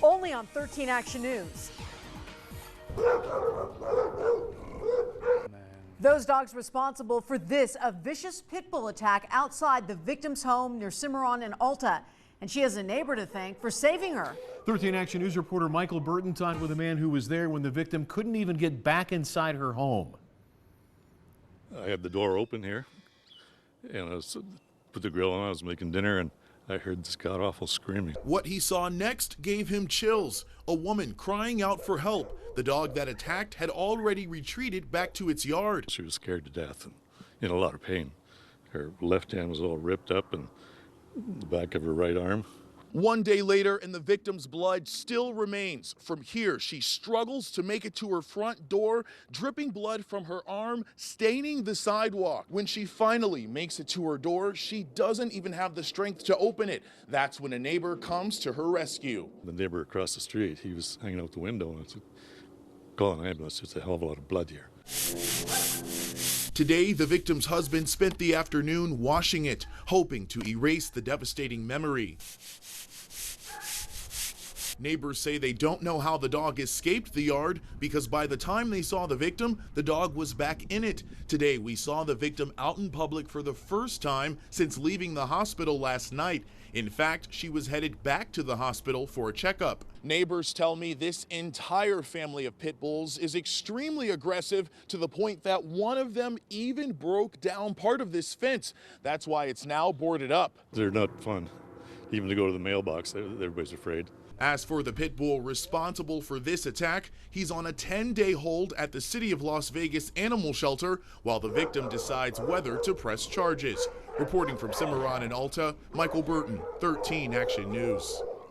Only on 13 Action News. Those dogs responsible for a vicious pit bull attack outside the victim's home near Cimarron and Alta. And she has a neighbor to thank for saving her. 13 Action News reporter Michael Burton talked with a man who was there when the victim couldn't even get back inside her home. I had the door open here, and I put the grill on. I was making dinner, and I heard this god-awful screaming. What he saw next gave him chills. A woman crying out for help. The dog that attacked had already retreated back to its yard. She was scared to death and in a lot of pain. Her left hand was all ripped up, and the back of her right arm. One day later, and the victim's blood still remains. From here, she struggles to make it to her front door, dripping blood from her arm, staining the sidewalk. When she finally makes it to her door, she doesn't even have the strength to open it. That's when a neighbor comes to her rescue. The neighbor across the street, he was hanging out the window, and I said, call an ambulance, there's a hell of a lot of blood here. Today, the victim's husband spent the afternoon washing it, hoping to erase the devastating memory. Neighbors say they don't know how the dog escaped the yard because by the time they saw the victim, the dog was back in it. Today, we saw the victim out in public for the first time since leaving the hospital last night. In fact, she was headed back to the hospital for a checkup. Neighbors tell me this entire family of pit bulls is extremely aggressive to the point that one of them even broke down part of this fence. That's why it's now boarded up. They're not fun. Even to go to the mailbox, everybody's afraid. As for the pit bull responsible for this attack, he's on a 10-day hold at the City of Las Vegas Animal Shelter while the victim decides whether to press charges. Reporting from Cimarron and Alta, Michael Burton, 13 Action News.